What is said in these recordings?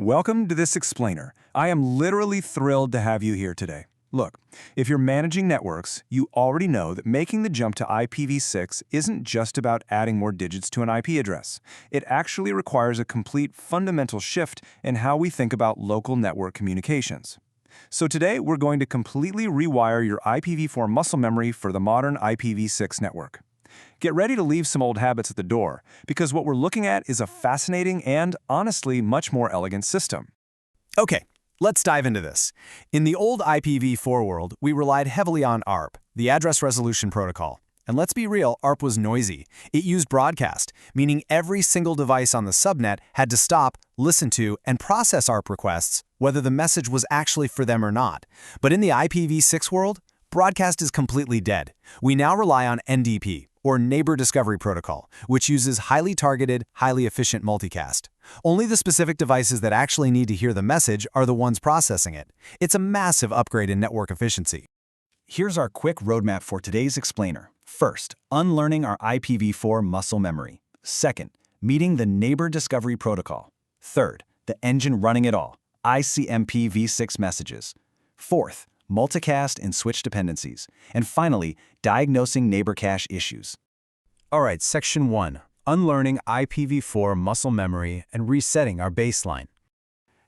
Welcome to this explainer. I am literally thrilled to have you here today. Look, if you're managing networks, you already know that making the jump to IPv6 isn't just about adding more digits to an IP address. It actually requires a complete fundamental shift in how we think about local network communications. So today, we're going to completely rewire your IPv4 muscle memory for the modern IPv6 network. Get ready to leave some old habits at the door, because what we're looking at is a fascinating and, honestly, much more elegant system. Okay, let's dive into this. In the old IPv4 world, we relied heavily on ARP, the Address Resolution Protocol. And let's be real, ARP was noisy. It used broadcast, meaning every single device on the subnet had to stop, listen to, and process ARP requests, whether the message was actually for them or not. But in the IPv6 world, broadcast is completely dead. We now rely on NDP, or Neighbor Discovery Protocol, which uses highly targeted, highly efficient multicast. Only the specific devices that actually need to hear the message are the ones processing it. It's a massive upgrade in network efficiency. Here's our quick roadmap for today's explainer. First, unlearning our IPv4 muscle memory. Second, meeting the Neighbor Discovery Protocol. Third, the engine running it all, ICMP v6 messages. Fourth, multicast and switch dependencies. And finally, diagnosing neighbor cache issues. All right, Section 1, unlearning IPv4 muscle memory and resetting our baseline.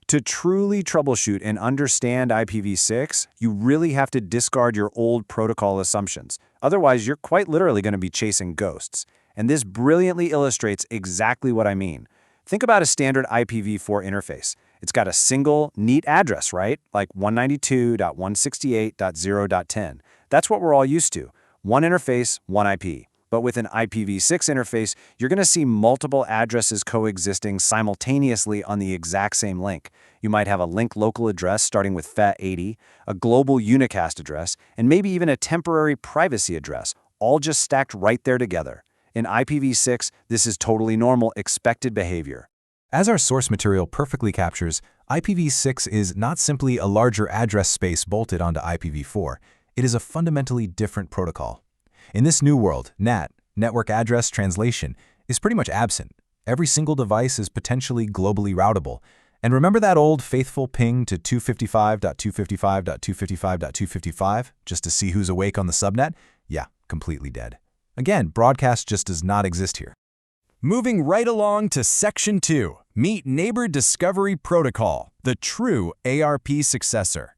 To truly troubleshoot and understand IPv6, you really have to discard your old protocol assumptions. Otherwise, you're quite literally going to be chasing ghosts. And this brilliantly illustrates exactly what I mean. Think about a standard IPv4 interface. It's got a single, neat address, right? Like 192.168.0.10. That's what we're all used to. One interface, one IP. But with an IPv6 interface, you're going to see multiple addresses coexisting simultaneously on the exact same link. You might have a link local address starting with FAT80, a global unicast address, and maybe even a temporary privacy address, all just stacked right there together. In IPv6, this is totally normal, expected behavior. As our source material perfectly captures, IPv6 is not simply a larger address space bolted onto IPv4. It is a fundamentally different protocol. In this new world, NAT, network address translation, is pretty much absent. Every single device is potentially globally routable. And remember that old faithful ping to 255.255.255.255 just to see who's awake on the subnet? Yeah, completely dead. Again, broadcast just does not exist here. Moving right along to Section 2, meet Neighbor Discovery Protocol, the true ARP successor.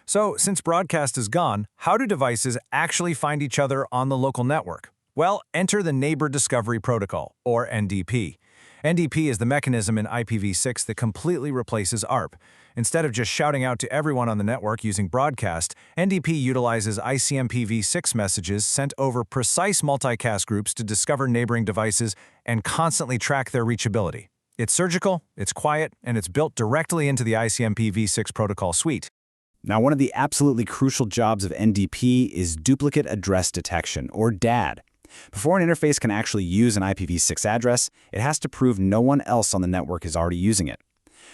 So, since broadcast is gone, how do devices actually find each other on the local network? Well, enter the Neighbor Discovery Protocol, or NDP. NDP is the mechanism in IPv6 that completely replaces ARP. Instead of just shouting out to everyone on the network using broadcast, NDP utilizes ICMP v6 messages sent over precise multicast groups to discover neighboring devices and constantly track their reachability. It's surgical, it's quiet, and it's built directly into the ICMP v6 protocol suite. Now, one of the absolutely crucial jobs of NDP is duplicate address detection, or DAD. Before an interface can actually use an IPv6 address, it has to prove no one else on the network is already using it.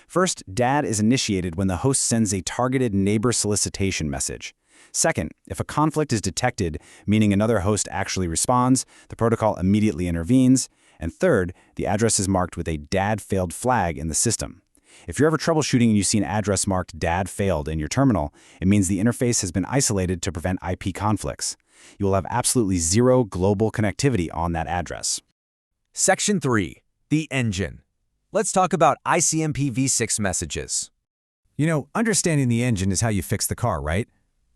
First, DAD is initiated when the host sends a targeted neighbor solicitation message. Second, if a conflict is detected, meaning another host actually responds, the protocol immediately intervenes. And third, the address is marked with a DAD failed flag in the system. If you're ever troubleshooting and you see an address marked DAD failed in your terminal, it means the interface has been isolated to prevent IP conflicts. You will have absolutely zero global connectivity on that address. Section 3, the engine. Let's talk about ICMP v6 messages. You know, understanding the engine is how you fix the car, right?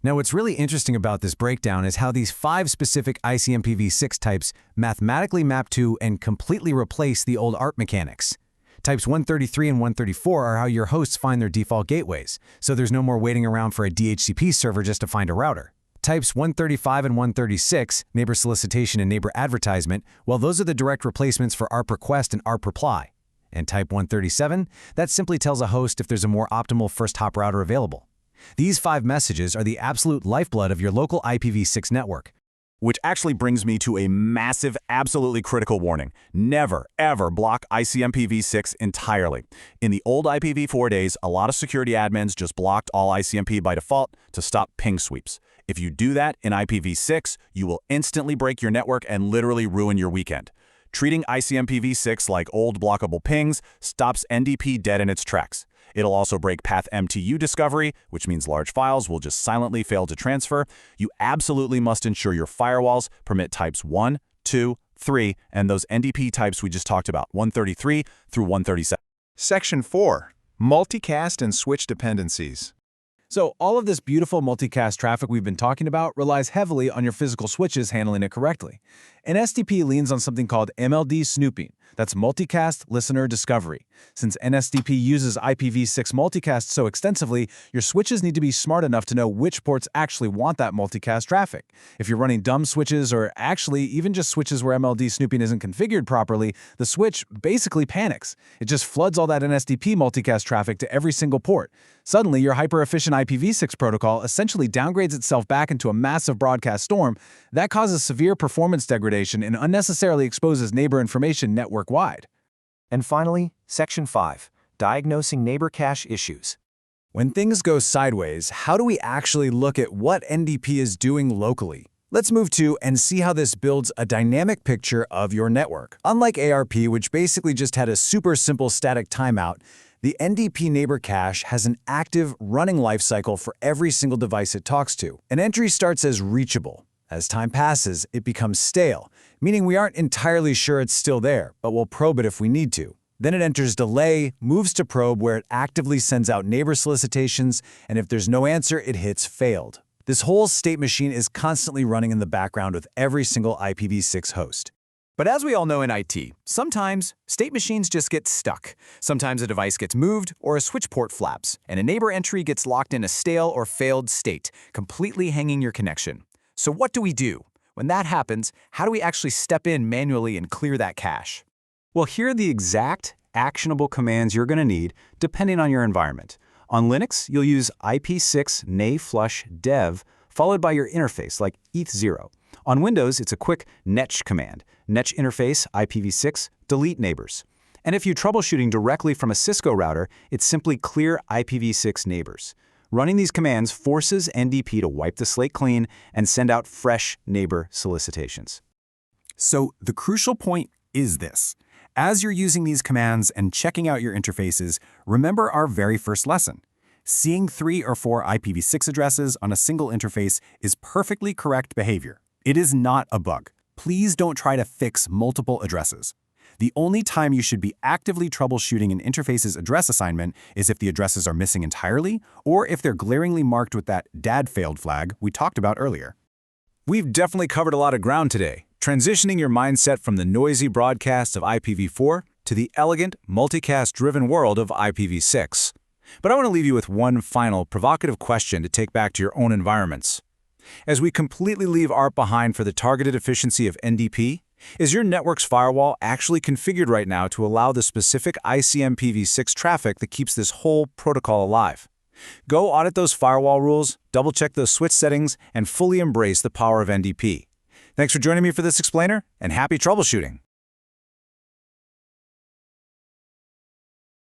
Now, what's really interesting about this breakdown is how these 5 specific ICMP v6 types mathematically map to and completely replace the old ARP mechanics. Types 133 and 134 are how your hosts find their default gateways, so there's no more waiting around for a DHCP server just to find a router. Types 135 and 136, neighbor solicitation and neighbor advertisement, well, those are the direct replacements for ARP request and ARP reply. And type 137, that simply tells a host if there's a more optimal first hop router available. These 5 messages are the absolute lifeblood of your local IPv6 network. Which actually brings me to a massive, absolutely critical warning. Never, ever block ICMP v6 entirely. In the old IPv4 days, a lot of security admins just blocked all ICMP by default to stop ping sweeps. If you do that in IPv6, you will instantly break your network and literally ruin your weekend. Treating ICMPv6 like old blockable pings stops NDP dead in its tracks. It'll also break path MTU discovery, which means large files will just silently fail to transfer. You absolutely must ensure your firewalls permit types 1, 2, 3, and those NDP types we just talked about, 133 through 137. Section 4. Multicast and switch dependencies. So all of this beautiful multicast traffic we've been talking about relies heavily on your physical switches handling it correctly. And SDP leans on something called MLD snooping. That's multicast listener discovery. Since NSDP uses IPv6 multicast so extensively, your switches need to be smart enough to know which ports actually want that multicast traffic. If you're running dumb switches or actually even just switches where MLD snooping isn't configured properly, the switch basically panics. It just floods all that NSDP multicast traffic to every single port. Suddenly, your hyper-efficient IPv6 protocol essentially downgrades itself back into a massive broadcast storm that causes severe performance degradation and unnecessarily exposes neighbor information network-wide. And finally, Section 5, Diagnosing Neighbor Cache Issues. When things go sideways, how do we actually look at what NDP is doing locally? Let's move to and see how this builds a dynamic picture of your network. Unlike ARP, which basically just had a super simple static timeout, the NDP neighbor cache has an active running lifecycle for every single device it talks to. An entry starts as reachable. As time passes, it becomes stale, meaning we aren't entirely sure it's still there, but we'll probe it if we need to. Then it enters delay, moves to probe where it actively sends out neighbor solicitations, and if there's no answer, it hits failed. This whole state machine is constantly running in the background with every single IPv6 host. But as we all know in IT, sometimes state machines just get stuck. Sometimes a device gets moved or a switch port flaps, and a neighbor entry gets locked in a stale or failed state, completely hanging your connection. So what do we do? When that happens, how do we actually step in manually and clear that cache? Well, here are the exact actionable commands you're going to need depending on your environment. On Linux, you'll use ip6 nay-flush dev followed by your interface like eth0. On Windows, it's a quick netch command. Netch interface IPv6 delete neighbors. And if you're troubleshooting directly from a Cisco router, it's simply clear IPv6 neighbors. Running these commands forces NDP to wipe the slate clean and send out fresh neighbor solicitations. So the crucial point is this. As you're using these commands and checking out your interfaces, remember our very first lesson. Seeing 3 or 4 IPv6 addresses on a single interface is perfectly correct behavior. It is not a bug. Please don't try to fix multiple addresses. The only time you should be actively troubleshooting an interface's address assignment is if the addresses are missing entirely or if they're glaringly marked with that "dad failed" flag we talked about earlier. We've definitely covered a lot of ground today, transitioning your mindset from the noisy broadcast of IPv4 to the elegant, multicast-driven world of IPv6. But I want to leave you with one final provocative question to take back to your own environments. As we completely leave ARP behind for the targeted efficiency of NDP, is your network's firewall actually configured right now to allow the specific ICMPv6 traffic that keeps this whole protocol alive? Go audit those firewall rules, double-check those switch settings, and fully embrace the power of NDP. Thanks for joining me for this explainer, and happy troubleshooting!